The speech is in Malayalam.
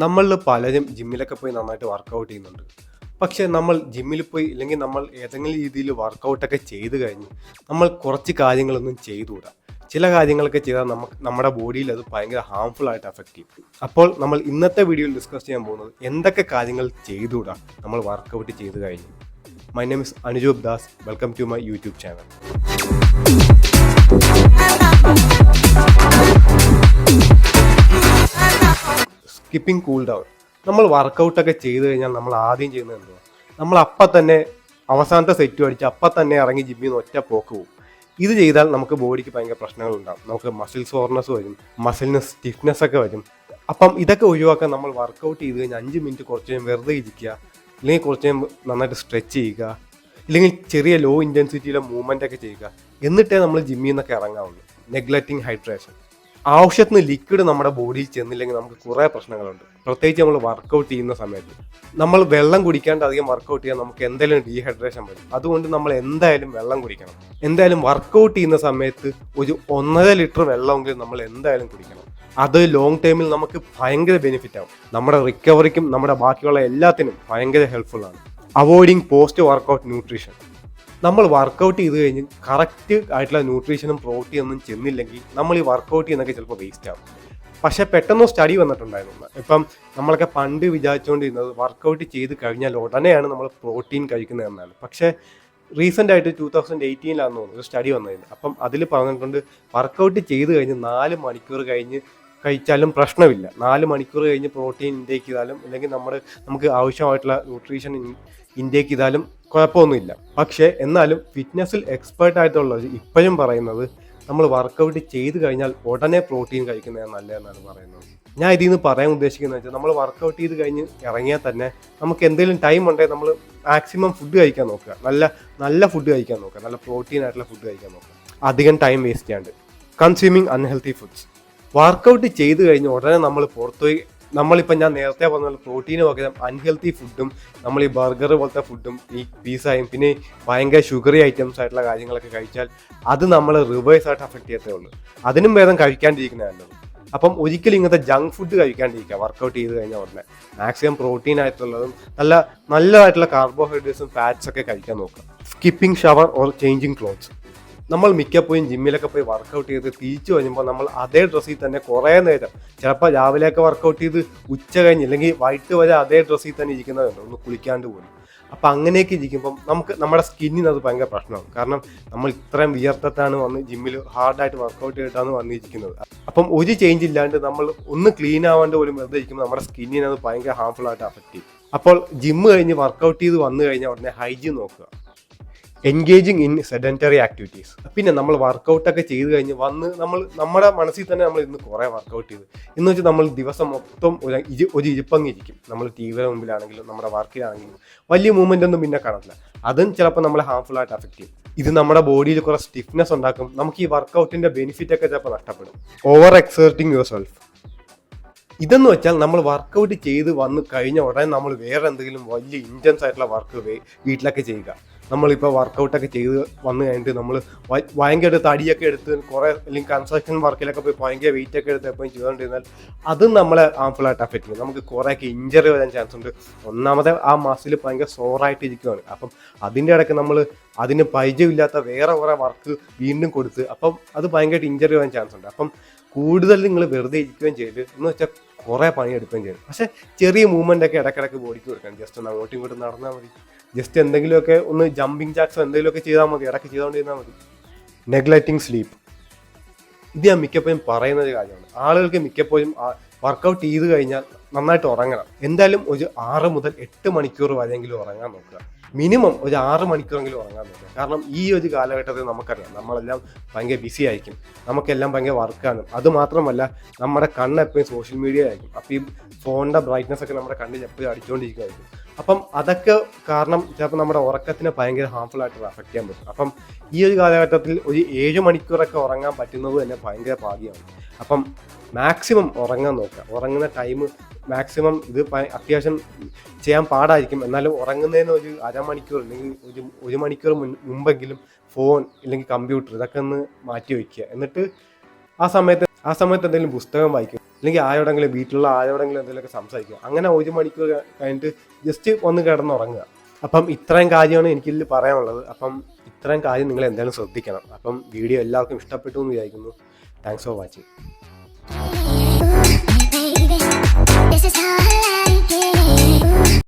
നമ്മളിൽ പലരും ജിമ്മിലൊക്കെ പോയി നന്നായിട്ട് വർക്കൗട്ട് ചെയ്യുന്നുണ്ട്. പക്ഷേ നമ്മൾ ജിമ്മിൽ പോയി ഇല്ലെങ്കിൽ നമ്മൾ ഏതെങ്കിലും രീതിയിൽ വർക്കൗട്ടൊക്കെ ചെയ്ത് കഴിഞ്ഞ് നമ്മൾ കുറച്ച് കാര്യങ്ങളൊന്നും ചെയ്തുകൂടാ. ചില കാര്യങ്ങളൊക്കെ ചെയ്താൽ നമ്മുടെ ബോഡിയിൽ അത് ഭയങ്കര ഹാർംഫുൾ ആയിട്ട് അഫക്റ്റ് ചെയ്യും. അപ്പോൾ നമ്മൾ ഇന്നത്തെ വീഡിയോയിൽ ഡിസ്കസ് ചെയ്യാൻ പോകുന്നത് എന്തൊക്കെ കാര്യങ്ങൾ ചെയ്തുകൂടാ നമ്മൾ വർക്കൗട്ട് ചെയ്ത് കഴിഞ്ഞു. My name is Anujob Das. Welcome to my YouTube channel. Skipping cool down. നമ്മൾ വർക്കൗട്ടൊക്കെ ചെയ്ത് കഴിഞ്ഞാൽ നമ്മൾ ആദ്യം ചെയ്യുന്നത് എന്തുവാ? നമ്മൾ അപ്പം തന്നെ അവസാനത്തെ സെറ്റ് അടിച്ച് അപ്പം തന്നെ ഇറങ്ങി ജിമ്മിൽ നിന്ന് ഒറ്റ പോക്ക് പോകും. ഇത് ചെയ്താൽ നമുക്ക് ബോഡിക്ക് ഭയങ്കര പ്രശ്നങ്ങളുണ്ടാകും. നമുക്ക് മസിൽ സോർനെസ് വരും, മസിലിന് സ്റ്റിഫ്നെസ് ഒക്കെ വരും. അപ്പം ഇതൊക്കെ ഒഴിവാക്കാൻ നമ്മൾ വർക്കൗട്ട് ചെയ്ത് കഴിഞ്ഞാൽ 5 മിനിറ്റ് കുറച്ച് നേരം വെറുതെ ഇരിക്കുക, ഇല്ലെങ്കിൽ കുറച്ച് നേരം നന്നായിട്ട് സ്ട്രെച്ച് ചെയ്യുക, ഇല്ലെങ്കിൽ ചെറിയ ലോ ഇൻറ്റൻസിറ്റിയിലെ മൂവ്മെൻ്റ് ഒക്കെ ചെയ്യുക. എന്നിട്ടേ നമ്മൾ ജിമ്മിൽ നിന്നൊക്കെ ഇറങ്ങാവുള്ളൂ. Neglecting hydration. ആവശ്യത്തിന് ലിക്വിഡ് നമ്മുടെ ബോഡിയിൽ ചെന്നില്ലെങ്കിൽ നമുക്ക് കുറേ പ്രശ്നങ്ങളുണ്ട്. പ്രത്യേകിച്ച് നമ്മൾ വർക്കൗട്ട് ചെയ്യുന്ന സമയത്ത് നമ്മൾ വെള്ളം കുടിക്കാണ്ട് അധികം വർക്കൗട്ട് ചെയ്യാൻ നമുക്ക് എന്തായാലും ഡീഹൈഡ്രേഷൻ വരും. അതുകൊണ്ട് നമ്മൾ എന്തായാലും വെള്ളം കുടിക്കണം. എന്തായാലും വർക്കൗട്ട് ചെയ്യുന്ന സമയത്ത് ഒരു 1.5 ലിറ്റർ വെള്ളമെങ്കിലും നമ്മൾ എന്തായാലും കുടിക്കണം. അത് ലോങ് ടൈമിൽ നമുക്ക് ഭയങ്കര ബെനിഫിറ്റ് ആവും. നമ്മുടെ റിക്കവറിക്കും നമ്മുടെ ബാക്കിയുള്ള എല്ലാത്തിനും ഭയങ്കര ഹെൽപ്ഫുൾ ആണ്. Avoiding post workout nutrition. നമ്മൾ വർക്കൗട്ട് ചെയ്ത് കഴിഞ്ഞ് കറക്റ്റ് ആയിട്ടുള്ള ന്യൂട്രീഷനും പ്രോട്ടീനൊന്നും ചെന്നില്ലെങ്കിൽ നമ്മൾ ഈ വർക്കൗട്ട് ചെയ്യുന്നതൊക്കെ ചിലപ്പോൾ വേസ്റ്റ് ആവും. പക്ഷേ പെട്ടെന്ന് സ്റ്റഡി വന്നിട്ടുണ്ടായിരുന്നു. ഇപ്പം നമ്മളൊക്കെ പണ്ട് വിചാരിച്ചുകൊണ്ടിരുന്നത് വർക്കൗട്ട് ചെയ്ത് കഴിഞ്ഞാൽ ഉടനെയാണ് നമ്മൾ പ്രോട്ടീൻ കഴിക്കുന്നതെന്നാണ്. പക്ഷേ റീസെൻ്റ് ആയിട്ട് 2018 തോന്നുന്നു ഒരു സ്റ്റഡി വന്നിരുന്നു. അപ്പം അതിൽ പറഞ്ഞിട്ടുണ്ട് വർക്കൗട്ട് ചെയ്ത് കഴിഞ്ഞ് 4 മണിക്കൂർ കഴിഞ്ഞ് കഴിച്ചാലും പ്രശ്നമില്ല. 4 മണിക്കൂർ കഴിഞ്ഞ് പ്രോട്ടീൻ ഇൻടേക്ക് ചെയ്താലും അല്ലെങ്കിൽ നമുക്ക് ആവശ്യമായിട്ടുള്ള ന്യൂട്രീഷൻ ഇൻടേക്ക് ചെയ്താലും കുഴപ്പമൊന്നുമില്ല. പക്ഷേ എന്നാലും ഫിറ്റ്നസ്സിൽ എക്സ്പേർട്ട് ആയിട്ടുള്ളത് ഇപ്പോഴും പറയുന്നത് നമ്മൾ വർക്കൗട്ട് ചെയ്ത് കഴിഞ്ഞാൽ ഉടനെ പ്രോട്ടീൻ കഴിക്കുന്നതാണ് നല്ലതെന്നാണ് പറയുന്നത്. ഞാൻ ഇതിൽ നിന്ന് പറയാൻ ഉദ്ദേശിക്കുന്നത് വെച്ചാൽ നമ്മൾ വർക്കൗട്ട് ചെയ്ത് കഴിഞ്ഞ് ഇറങ്ങിയാൽ തന്നെ നമുക്ക് എന്തെങ്കിലും ടൈം ഉണ്ടെങ്കിൽ നമ്മൾ മാക്സിമം ഫുഡ് കഴിക്കാൻ നോക്കുക. നല്ല ഫുഡ് കഴിക്കാൻ നോക്കുക. നല്ല പ്രോട്ടീൻ ആയിട്ടുള്ള ഫുഡ് കഴിക്കാൻ നോക്കുക. അധികം ടൈം വേസ്റ്റ് ചെയ്യാണ്ട്. Consuming unhealthy foods. വർക്കൗട്ട് ചെയ്ത് കഴിഞ്ഞ് ഉടനെ നമ്മൾ പുറത്തുപോയി നമ്മളിപ്പോൾ ഞാൻ നേരത്തെ പറഞ്ഞ പ്രോട്ടീന് പകരം അൺഹെൽത്തി ഫുഡും നമ്മൾ ഈ ബർഗർ പോലത്തെ ഫുഡും ഈ പിസ്സയും പിന്നെ ഭയങ്കര ഷുഗറി ഐറ്റംസ് ആയിട്ടുള്ള കാര്യങ്ങളൊക്കെ കഴിച്ചാൽ അത് നമ്മൾ റിവേഴ്സ് ആയിട്ട് അഫക്റ്റ് ചെയ്യത്തേ ഉള്ളൂ. അതിനും ഭേദം കഴിക്കാണ്ടിരിക്കുന്ന നല്ലത്. അപ്പം ഒരിക്കലും ഇങ്ങനത്തെ ജങ്ക് ഫുഡ് കഴിക്കാണ്ടിരിക്കുക. വർക്കൗട്ട് ചെയ്ത് കഴിഞ്ഞാൽ ഉടനെ മാക്സിമം പ്രോട്ടീൻ ആയിട്ടുള്ളതും നല്ലതായിട്ടുള്ള കാർബോഹൈഡ്രേറ്റ്സും ഫാറ്റ്സ് ഒക്കെ കഴിക്കാൻ നോക്കുക. Skipping shower or changing clothes. നമ്മൾ മിക്കപ്പോഴും ജിമ്മിലൊക്കെ പോയി വർക്കൗട്ട് ചെയ്ത് തിരിച്ചു വരുമ്പോൾ നമ്മൾ അതേ ഡ്രസ്സിൽ തന്നെ കുറേ നേരം, ചിലപ്പോൾ രാവിലെയൊക്കെ വർക്കൗട്ട് ചെയ്ത് ഉച്ച കഴിഞ്ഞ് അല്ലെങ്കിൽ വൈകിട്ട് വരെ അതേ ഡ്രസ്സിൽ തന്നെ ഇരിക്കുന്നതുണ്ട്, ഒന്ന് കുളിക്കാണ്ട് പോലും. അപ്പം അങ്ങനെയൊക്കെ ഇരിക്കുമ്പം നമ്മുടെ സ്കിന്നിന് അത് ഭയങ്കര പ്രശ്നമാണ്. കാരണം നമ്മൾ ഇത്രയും വിയർത്തിട്ടാണ് വന്ന് ജിമ്മിൽ ഹാർഡായിട്ട് വർക്കൗട്ട് ചെയ്തിട്ടാണ് വന്നിരിക്കുന്നത്. അപ്പം ഒരു ചേഞ്ച് ഇല്ലാണ്ട് നമ്മൾ ഒന്ന് ക്ലീൻ ആവാണ്ട് പോലും വെറുതെ ഇരിക്കുമ്പോൾ നമ്മുടെ സ്കിന്നിന് അത് ഭയങ്കര ഹാർംഫുൾ ആയിട്ട് അഫക്റ്റ് ചെയ്യും. അപ്പോൾ ജിമ്മ് കഴിഞ്ഞ് വർക്കൗട്ട് ചെയ്ത് വന്നു കഴിഞ്ഞാൽ ഉടനെ ഹൈജീൻ നോക്കുക. Engaging in sedentary activities. പിന്നെ നമ്മൾ വർക്കൗട്ടൊക്കെ ചെയ്ത് കഴിഞ്ഞ് വന്ന് നമ്മുടെ മനസ്സിൽ തന്നെ നമ്മൾ ഇന്ന് കുറേ വർക്കൗട്ട് ചെയ്ത് എന്ന് വെച്ചാൽ നമ്മൾ ദിവസം മൊത്തം ഒരു ഇരിപ്പങ്ങിരിക്കും. നമ്മൾ ടി വിയുടെ മുമ്പിലാണെങ്കിലും നമ്മുടെ വർക്കിലാണെങ്കിലും വലിയ മൂവ്മെൻ്റ് ഒന്നും പിന്നെ കാണത്തില്ല. അതും ചിലപ്പോൾ നമ്മളെ ഹാർംഫുൾ ആയിട്ട് അഫക്റ്റ് ചെയ്യും. ഇത് നമ്മുടെ ബോഡിയിൽ കുറേ സ്റ്റിഫ്നെസ് ഉണ്ടാക്കും. നമുക്ക് ഈ വർക്കൗട്ടിൻ്റെ ബെനിഫിറ്റ് ഒക്കെ ചിലപ്പോൾ നഷ്ടപ്പെടും. Over exerting your self. ഇതെന്ന് വെച്ചാൽ നമ്മൾ വർക്കൗട്ട് ചെയ്ത് വന്ന് കഴിഞ്ഞ ഉടനെ നമ്മൾ വേറെ എന്തെങ്കിലും വലിയ ഇൻറ്റൻസ് ആയിട്ടുള്ള വർക്ക് വീട്ടിലൊക്കെ ചെയ്യുക. നമ്മളിപ്പോൾ വർക്കൗട്ടൊക്കെ ചെയ്ത് വന്നു കഴിഞ്ഞിട്ട് നമ്മൾ ഭയങ്കര തടിയൊക്കെ എടുത്ത് കുറേ അല്ലെങ്കിൽ കൺസ്ട്രക്ഷൻ വർക്കിലൊക്കെ പോയി ഭയങ്കര വെയിറ്റ് ഒക്കെ എടുത്ത് എപ്പോഴും ചെയ്തുകൊണ്ടിരുന്നാൽ അതും നമ്മളെ ഹാർംഫുള്ളായിട്ട് അഫക്റ്റ് ചെയ്യും. നമുക്ക് കുറേയൊക്കെ ഇഞ്ചറി വരാൻ ചാൻസ് ഉണ്ട്. ഒന്നാമത്തെ ആ മസിൽ ഭയങ്കര സോറായിട്ട് ഇരിക്കുകയാണ്. അപ്പം അതിൻ്റെ ഇടയ്ക്ക് നമ്മൾ അതിന് പരിചയമില്ലാത്ത വേറെ കുറേ വർക്ക് വീണ്ടും കൊടുത്ത് അപ്പം അത് ഭയങ്കരമായിട്ട് ഇഞ്ചറി വരാൻ ചാൻസ് ഉണ്ട്. അപ്പം കൂടുതൽ നിങ്ങൾ വെറുതെ ഇരിക്കുകയും ചെയ്ത് എന്ന് വെച്ചാൽ കുറേ പണിയെടുക്കുകയും ചെയ്യും. പക്ഷേ ചെറിയ മൂവ്മെൻ്റ് ഒക്കെ ഇടയ്ക്കിടയ്ക്ക് ബോഡിക്ക് കൊടുക്കണം. ജസ്റ്റ് ഒന്ന് അങ്ങോട്ടും ഇങ്ങോട്ടും നടന്നാൽ മതി. ജസ്റ്റ് എന്തെങ്കിലുമൊക്കെ ഒന്ന് ജമ്പിങ് ജാക്സോ എന്തെങ്കിലുമൊക്കെ ചെയ്താൽ മതി. ഇടയ്ക്ക് ചെയ്തുകൊണ്ടിരുന്നാൽ മതി. Neglecting sleep. ഇത് ഞാൻ മിക്കപ്പോഴും പറയുന്ന ഒരു കാര്യമാണ്. ആളുകൾക്ക് മിക്കപ്പോഴും വർക്കൗട്ട് ചെയ്ത് കഴിഞ്ഞാൽ നന്നായിട്ട് ഉറങ്ങണം. എന്തായാലും ഒരു 6 മുതൽ 8 മണിക്കൂർ വരെയെങ്കിലും ഉറങ്ങാൻ നോക്കുക. മിനിമം ഒരു 6 മണിക്കൂറെങ്കിലും ഉറങ്ങാൻ നോക്കുക. കാരണം ഈ ഒരു കാലഘട്ടത്തിൽ നമുക്കറിയാം നമ്മളെല്ലാം ഭയങ്കര ബിസി ആയിരിക്കും. നമുക്കെല്ലാം ഭയങ്കര വർക്കാണ്. അതുമാത്രമല്ല നമ്മുടെ കണ്ണ് എപ്പോഴും സോഷ്യൽ മീഡിയ ആയിരിക്കും. അപ്പോൾ ഈ ഫോണിൻ്റെ ബ്രൈറ്റ്നസ് ഒക്കെ നമ്മുടെ കണ്ണിൽ എപ്പോഴും അടിച്ചുകൊണ്ടിരിക്കുകയായിരിക്കും. അപ്പം അതൊക്കെ കാരണം ചിലപ്പോൾ നമ്മുടെ ഉറക്കത്തിനെ ഭയങ്കര ഹാർംഫുൾ ആയിട്ട് അഫക്റ്റ് ചെയ്യാൻ പറ്റും. അപ്പം ഈ ഒരു കാലഘട്ടത്തിൽ ഒരു 7 മണിക്കൂറൊക്കെ ഉറങ്ങാൻ പറ്റുന്നത് തന്നെ ഭയങ്കര ഭാഗ്യമാണ്. അപ്പം മാക്സിമം ഉറങ്ങാൻ നോക്കുക. ഉറങ്ങുന്ന ടൈം മാക്സിമം ഇത് അത്യാവശ്യം ചെയ്യാൻ പാടായിരിക്കും. എന്നാലും ഉറങ്ങുന്നതിന് ഒരു അരമണിക്കൂർ അല്ലെങ്കിൽ ഒരു മണിക്കൂർ മുമ്പെങ്കിലും ഫോൺ അല്ലെങ്കിൽ കമ്പ്യൂട്ടർ ഇതൊക്കെ ഒന്ന് മാറ്റി വയ്ക്കുക. എന്നിട്ട് ആ സമയത്ത് എന്തെങ്കിലും പുസ്തകം വായിക്കും. അല്ലെങ്കിൽ ആരോടെങ്കിലും വീട്ടിലുള്ള ആരോടെങ്കിലും എന്തെങ്കിലുമൊക്കെ സംസാരിക്കുക. അങ്ങനെ 1 മണിക്കൂർ കഴിഞ്ഞിട്ട് ജസ്റ്റ് ഒന്ന് കിടന്നുറങ്ങുക. അപ്പം ഇത്രയും കാര്യമാണ് എനിക്കിതിൽ പറയാനുള്ളത്. അപ്പം ഇത്രയും കാര്യം നിങ്ങൾ എന്തായാലും ശ്രദ്ധിക്കണം. അപ്പം വീഡിയോ എല്ലാവർക്കും ഇഷ്ടപ്പെട്ടു എന്ന് വിചാരിക്കുന്നു. Thanks for watching.